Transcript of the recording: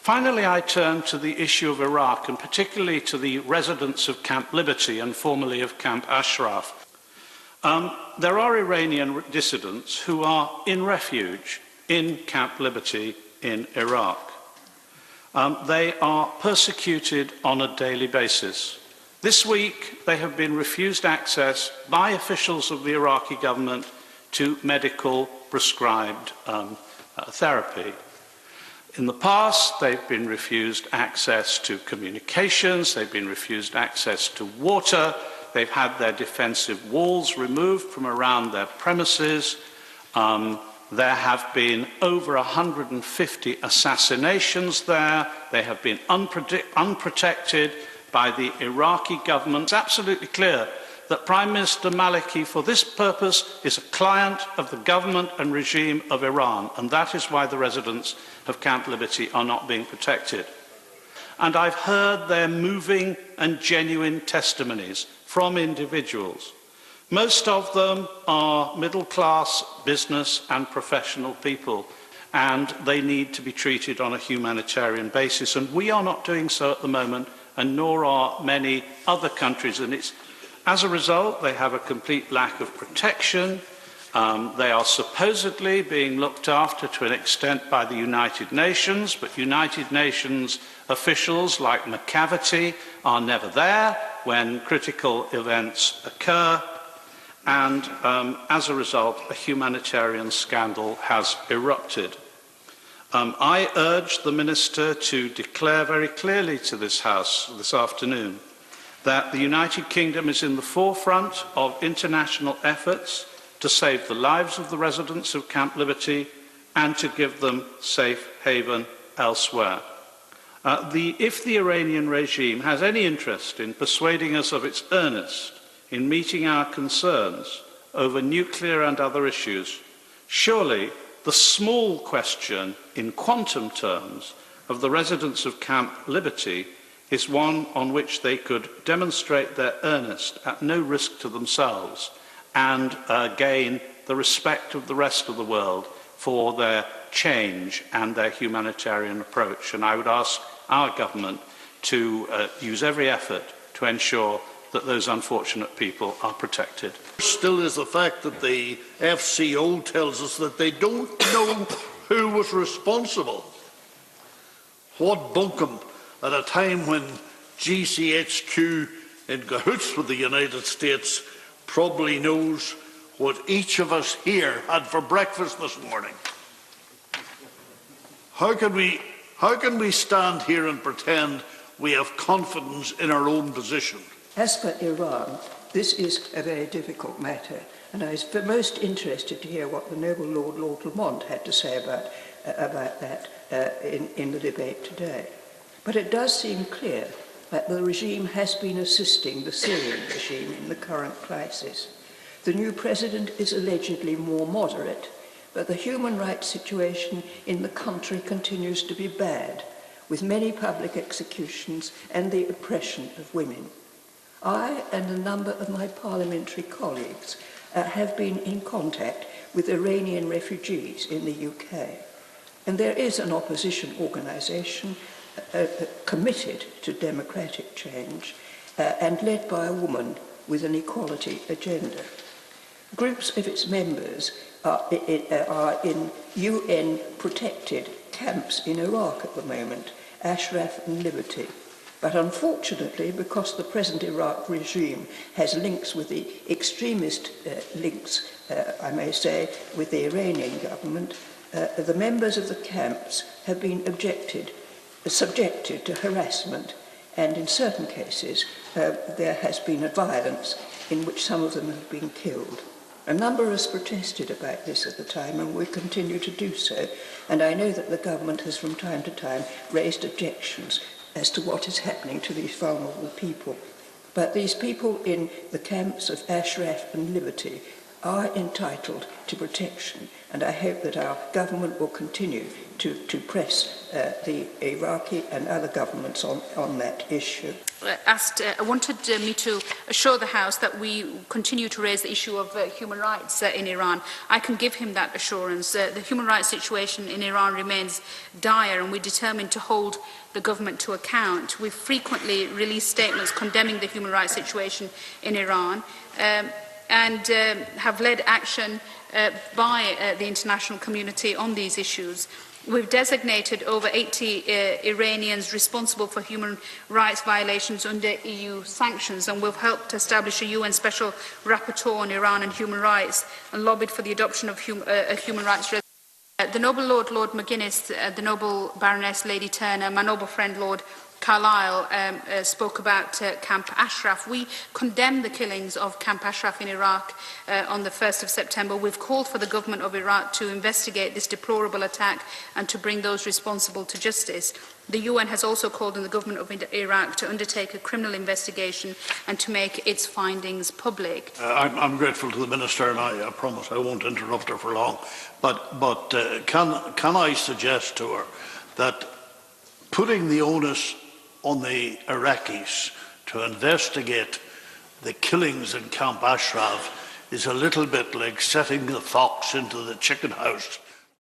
Finally, I turn to the issue of Iraq, and particularly to the residents of Camp Liberty and formerly of Camp Ashraf. There are Iranian dissidents who are in refuge in Camp Liberty in Iraq. They are persecuted on a daily basis. This week, they have been refused access by officials of the Iraqi government to medical prescribed therapy. In the past, they've been refused access to communications, they've been refused access to water, they've had their defensive walls removed from around their premises. There have been over 150 assassinations there. They have been unprotected by the Iraqi government. It's absolutely clear that Prime Minister Maliki, for this purpose, is a client of the government and regime of Iran, and that is why the residents of Camp Liberty are not being protected. And I've heard their moving and genuine testimonies from individuals. Most of them are middle-class business and professional people, and they need to be treated on a humanitarian basis. And we are not doing so at the moment, and nor are many other countries. And as a result, they have a complete lack of protection. They are supposedly being looked after to an extent by the United Nations, but United Nations officials like McCavity are never there when critical events occur. And as a result, a humanitarian scandal has erupted. I urge the Minister to declare very clearly to this House this afternoon that the United Kingdom is in the forefront of international efforts to save the lives of the residents of Camp Liberty and to give them safe haven elsewhere. If the Iranian regime has any interest in persuading us of its earnest in meeting our concerns over nuclear and other issues, surely the small question in quantum terms of the residents of Camp Liberty is one on which they could demonstrate their earnest at no risk to themselves and gain the respect of the rest of the world for their change and their humanitarian approach. And I would ask our government to use every effort to ensure that those unfortunate people are protected. Still is the fact that the FCO tells us that they don't know who was responsible. What bunkum at a time when GCHQ in cahoots with the United States probably knows what each of us here had for breakfast this morning. How can we stand here and pretend we have confidence in our own position? As for Iran, this is a very difficult matter, and I was most interested to hear what the noble Lord Lamont had to say about that in the debate today. But it does seem clear that the regime has been assisting the Syrian regime in the current crisis. The new president is allegedly more moderate, but the human rights situation in the country continues to be bad, with many public executions and the oppression of women. I and a number of my parliamentary colleagues have been in contact with Iranian refugees in the UK, and there is an opposition organisation committed to democratic change and led by a woman with an equality agenda. Groups of its members are in UN-protected camps in Iraq at the moment, Ashraf and Liberty. But unfortunately, because the present Iraq regime has links with the extremist links, I may say, with the Iranian government, the members of the camps have been subjected to harassment, and in certain cases there has been violence in which some of them have been killed. A number of us protested about this at the time, and we continue to do so, and I know that the government has from time to time raised objections as to what is happening to these vulnerable people. But these people in the camps of Ashraf and Liberty are entitled to protection, and I hope that our government will continue to press the Iraqi and other governments on that issue. Wanted me to assure the House that we continue to raise the issue of human rights in Iran. I can give him that assurance. The human rights situation in Iran remains dire, and we're determined to hold the government to account. We've frequently released statements condemning the human rights situation in Iran and have led action by the international community on these issues. We've designated over 80 Iranians responsible for human rights violations under EU sanctions, and we've helped establish a UN Special Rapporteur on Iran and human rights and lobbied for the adoption of a human rights resolution. The Noble Lord McGuinness, the Noble Baroness Lady Turner, my noble friend Lord Carlyle spoke about Camp Ashraf. We condemn the killings of Camp Ashraf in Iraq on the 1st of September. We've called for the government of Iraq to investigate this deplorable attack and to bring those responsible to justice. The UN has also called on the government of Iraq to undertake a criminal investigation and to make its findings public. I'm grateful to the Minister, and I promise I won't interrupt her for long. But can I suggest to her that putting the onus on the Iraqis to investigate the killings in Camp Ashraf is a little bit like setting the fox into the chicken house